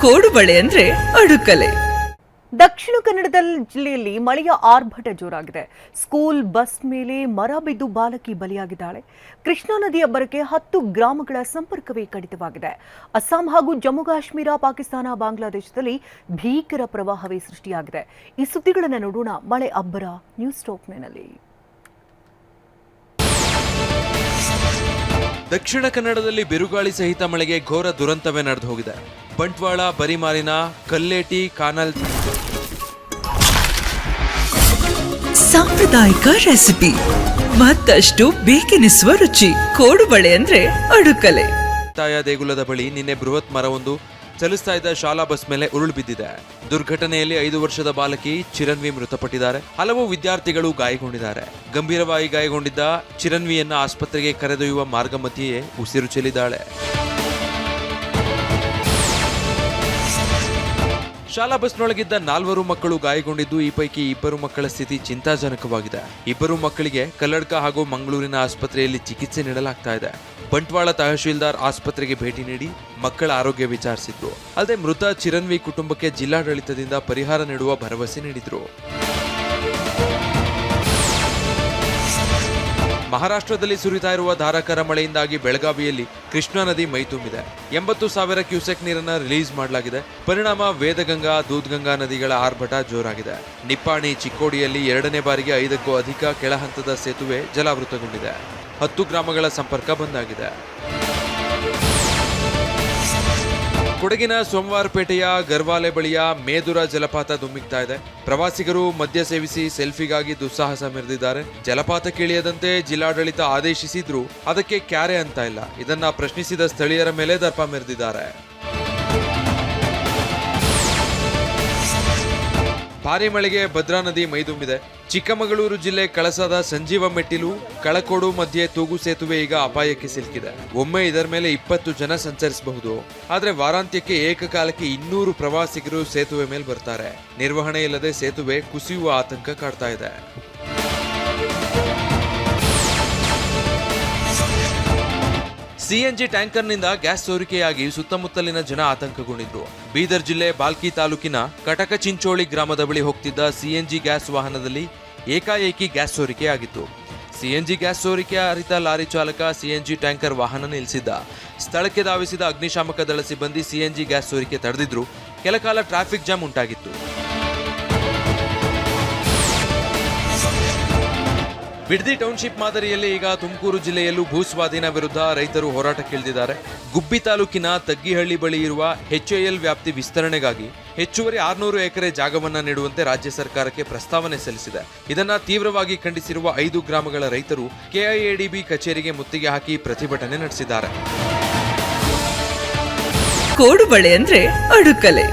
ಕೋಡುಬಳೆ ಅಂದ್ರೆ ಅಡುಕಲೆ. ದಕ್ಷಿಣ ಕನ್ನಡ ಜಿಲ್ಲೆಯಲ್ಲಿ ಮಳೆಯ ಆರ್ಭಟ ಜೋರಾಗಿದೆ. ಸ್ಕೂಲ್ ಬಸ್ ಮೇಲೆ ಮರ ಬಿದ್ದು ಬಾಲಕಿ ಬಲಿಯಾಗಿದ್ದಾಳೆ. ಕೃಷ್ಣಾ ನದಿಯ ಅಬ್ಬರಕ್ಕೆ 10 ಗ್ರಾಮಗಳ ಸಂಪರ್ಕವೇ ಕಡಿತವಾಗಿದೆ. ಅಸ್ಸಾಂ ಹಾಗೂ ಜಮ್ಮು ಕಾಶ್ಮೀರ, ಪಾಕಿಸ್ತಾನ, ಬಾಂಗ್ಲಾದೇಶದಲ್ಲಿ ಭೀಕರ ಪ್ರವಾಹವೇ ಸೃಷ್ಟಿಯಾಗಿದೆ. ಈ ಸುದ್ದಿಗಳನ್ನು ನೋಡೋಣ ಮಳೆ ಅಬ್ಬರ ನ್ಯೂಸ್ ಟಾಪ್ನಲ್ಲಿ. ದಕ್ಷಿಣ ಕನ್ನಡದಲ್ಲಿ ಬಿರುಗಾಳಿ ಸಹಿತ ಮಳೆಗೆ ಘೋರ ದುರಂತವೇ ನಡೆದು ಹೋಗಿದೆ. ಬಂಟ್ವಾಳ, ಬರಿಮಾಲಿನ, ಕಲ್ಲೇಟಿ, ಕಾನಲ್ ಸಾಂಪ್ರದಾಯಿಕ ರೆಸಿಪಿ, ಮತ್ತಷ್ಟು ಬೇಕೆನಿಸುವ ರುಚಿ. ಕೋಡುಬಳೆ ಅಂದ್ರೆ ಅಡುಕಲೆ. ತಾಯ ದೇಗುಲದ ಬಳಿ ನಿನ್ನೆ ಬೃಹತ್ ಮರವೊಂದು ಚಲಿಸ್ತಾ ಇದ್ದ ಶಾಲಾ ಬಸ್ ಮೇಲೆ ಉರುಳು ಬಿದ್ದಿದೆ. ದುರ್ಘಟನೆಯಲ್ಲಿ 5 ವರ್ಷದ ಬಾಲಕಿ ಚಿರನ್ವಿ ಮೃತಪಟ್ಟಿದ್ದಾರೆ. ಹಲವು ವಿದ್ಯಾರ್ಥಿಗಳು ಗಾಯಗೊಂಡಿದ್ದಾರೆ. ಗಂಭೀರವಾಗಿ ಗಾಯಗೊಂಡಿದ್ದ ಚಿರನ್ವಿಯನ್ನ ಆಸ್ಪತ್ರೆಗೆ ಕರೆದೊಯ್ಯುವ ಮಾರ್ಗ ಮಧ್ಯೆಯೇ ಉಸಿರು ಚೆಲ್ಲಿದ್ದಾಳೆ. ಶಾಲಾ ಬಸ್ನೊಳಗಿದ್ದ 4 ಮಕ್ಕಳು ಗಾಯಗೊಂಡಿದ್ದು, ಈ ಪೈಕಿ 2 ಮಕ್ಕಳ ಸ್ಥಿತಿ ಚಿಂತಾಜನಕವಾಗಿದೆ. 2 ಮಕ್ಕಳಿಗೆ ಕಲ್ಲಡ್ಕ ಹಾಗೂ ಮಂಗಳೂರಿನ ಆಸ್ಪತ್ರೆಯಲ್ಲಿ ಚಿಕಿತ್ಸೆ ನೀಡಲಾಗ್ತಾ ಇದೆ. ಬಂಟ್ವಾಳ ತಹಶೀಲ್ದಾರ್ ಆಸ್ಪತ್ರೆಗೆ ಭೇಟಿ ನೀಡಿ ಮಕ್ಕಳ ಆರೋಗ್ಯ ವಿಚಾರಿಸಿದ್ರು. ಅಲ್ಲದೆ ಮೃತ ಚಿರನ್ವಿ ಕುಟುಂಬಕ್ಕೆ ಜಿಲ್ಲಾಡಳಿತದಿಂದ ಪರಿಹಾರ ನೀಡುವ ಭರವಸೆ ನೀಡಿದ್ರು. ಮಹಾರಾಷ್ಟ್ರದಲ್ಲಿ ಸುರಿತಾ ಇರುವ ಧಾರಾಕಾರ ಮಳೆಯಿಂದಾಗಿ ಬೆಳಗಾವಿಯಲ್ಲಿ ಕೃಷ್ಣಾ ನದಿ ಮೈತುಂಬಿದೆ. 80,000 ಕ್ಯೂಸೆಕ್ ನೀರನ್ನು ರಿಲೀಸ್ ಮಾಡಲಾಗಿದೆ. ಪರಿಣಾಮ ವೇದಗಂಗಾ, ದೂದ್ಗಂಗಾ ನದಿಗಳ ಆರ್ಭಟ ಜೋರಾಗಿದೆ. ನಿಪ್ಪಾಣಿ, ಚಿಕ್ಕೋಡಿಯಲ್ಲಿ 2ನೇ ಬಾರಿಗೆ 5ಕ್ಕೂ ಅಧಿಕ ಕೆಳಹಂತದ ಸೇತುವೆ ಜಲಾವೃತಗೊಂಡಿದೆ. 10 ಗ್ರಾಮಗಳ ಸಂಪರ್ಕ ಬಂದಾಗಿದೆ. ಕೊಡಗಿನ ಸೋಮವಾರಪೇಟೆಯ ಗರ್ವಾಲೆ ಬಳಿಯ ಮೇದುರ ಜಲಪಾತ ಧುಮ್ಮಿಕ್ತಾ ಇದೆ. ಪ್ರವಾಸಿಗರು ಮದ್ಯ ಸೇವಿಸಿ ಸೆಲ್ಫಿಗಾಗಿ ದುಸ್ಸಾಹಸ ಮೆರೆದಿದ್ದಾರೆ. ಜಲಪಾತಕ್ಕಿಳಿಯದಂತೆ ಜಿಲ್ಲಾಡಳಿತ ಆದೇಶಿಸಿದ್ರೂ ಅದಕ್ಕೆ ಕ್ಯಾರೆ ಅಂತ ಇಲ್ಲ. ಇದನ್ನ ಪ್ರಶ್ನಿಸಿದ ಸ್ಥಳೀಯರ ಮೇಲೆ ದರ್ಪ ಮೆರೆದಿದ್ದಾರೆ. ಭಾರಿ ಮಳೆಗೆ ಭದ್ರಾ ನದಿ ಮೈದುಂಬಿದೆ. ಚಿಕ್ಕಮಗಳೂರು ಜಿಲ್ಲೆ ಕಳಸದ ಸಂಜೀವ ಮೆಟ್ಟಿಲು, ಕಳಕೋಡು ಮಧ್ಯೆ ತೂಗು ಸೇತುವೆ ಈಗ ಅಪಾಯಕ್ಕೆ ಸಿಲುಕಿದೆ. ಒಮ್ಮೆ ಇದರ ಮೇಲೆ 20 ಜನ ಸಂಚರಿಸಬಹುದು. ಆದರೆ ವಾರಾಂತ್ಯಕ್ಕೆ ಏಕಕಾಲಕ್ಕೆ 200 ಪ್ರವಾಸಿಗರು ಸೇತುವೆ ಮೇಲೆ ಬರ್ತಾರೆ. ನಿರ್ವಹಣೆ ಇಲ್ಲದೆ ಸೇತುವೆ ಕುಸಿಯುವ ಆತಂಕ ಕಾಡ್ತಾ ಇದೆ. ಸಿಎನ್ಜಿ ಟ್ಯಾಂಕರ್ನಿಂದ ಗ್ಯಾಸ್ ಸೋರಿಕೆಯಾಗಿ ಸುತ್ತಮುತ್ತಲಿನ ಜನ ಆತಂಕಗೊಂಡಿದ್ರು. ಬೀದರ್ ಜಿಲ್ಲೆ ಬಾಲ್ಕಿ ತಾಲೂಕಿನ ಕಟಕಚಿಂಚೋಳಿ ಗ್ರಾಮದ ಬಳಿ ಹೋಗ್ತಿದ್ದ ಸಿಎನ್ಜಿ ಗ್ಯಾಸ್ ವಾಹನದಲ್ಲಿ ಏಕಾಏಕಿ ಗ್ಯಾಸ್ ಸೋರಿಕೆಯಾಗಿತ್ತು. ಸಿಎನ್ಜಿ ಗ್ಯಾಸ್ ಸೋರಿಕೆ ಅರಿತ ಲಾರಿ ಚಾಲಕ ಸಿಎನ್ಜಿ ಟ್ಯಾಂಕರ್ ವಾಹನ ನಿಲ್ಲಿಸಿದ್ದ. ಸ್ಥಳಕ್ಕೆ ಧಾವಿಸಿದ ಅಗ್ನಿಶಾಮಕ ದಳ ಸಿಬ್ಬಂದಿ ಸಿಎನ್ಜಿ ಗ್ಯಾಸ್ ಸೋರಿಕೆ ತಡೆದಿದ್ರು. ಕೆಲಕಾಲ ಟ್ರಾಫಿಕ್ ಜಾಮ್ ಉಂಟಾಗಿತ್ತು. ಬಿಡದಿ ಟೌನ್ಶಿಪ್ ಮಾದರಿಯಲ್ಲಿ ಈಗ ತುಮಕೂರು ಜಿಲ್ಲೆಯಲ್ಲೂ ಭೂಸ್ವಾಧೀನ ವಿರುದ್ಧ ರೈತರು ಹೋರಾಟಕ್ಕಿಳಿದಿದ್ದಾರೆ. ಗುಬ್ಬಿ ತಾಲೂಕಿನ ತಗ್ಗಿಹಳ್ಳಿ ಬಳಿ ಇರುವ ಎಚ್ಎಎಲ್ ವ್ಯಾಪ್ತಿ ವಿಸ್ತರಣೆಗಾಗಿ ಹೆಚ್ಚುವರಿ 600 ಎಕರೆ ಜಾಗವನ್ನ ನೀಡುವಂತೆ ರಾಜ್ಯ ಸರ್ಕಾರಕ್ಕೆ ಪ್ರಸ್ತಾವನೆ ಸಲ್ಲಿಸಿದೆ. ಇದನ್ನ ತೀವ್ರವಾಗಿ ಖಂಡಿಸಿರುವ 5 ಗ್ರಾಮಗಳ ರೈತರು ಕೆಐಎಡಿಬಿ ಕಚೇರಿಗೆ ಮುತ್ತಿಗೆ ಹಾಕಿ ಪ್ರತಿಭಟನೆ ನಡೆಸಿದ್ದಾರೆ. ಕೋಡುಬಳೆ ಅಂದ್ರೆ ಅಡುಕಲೆ.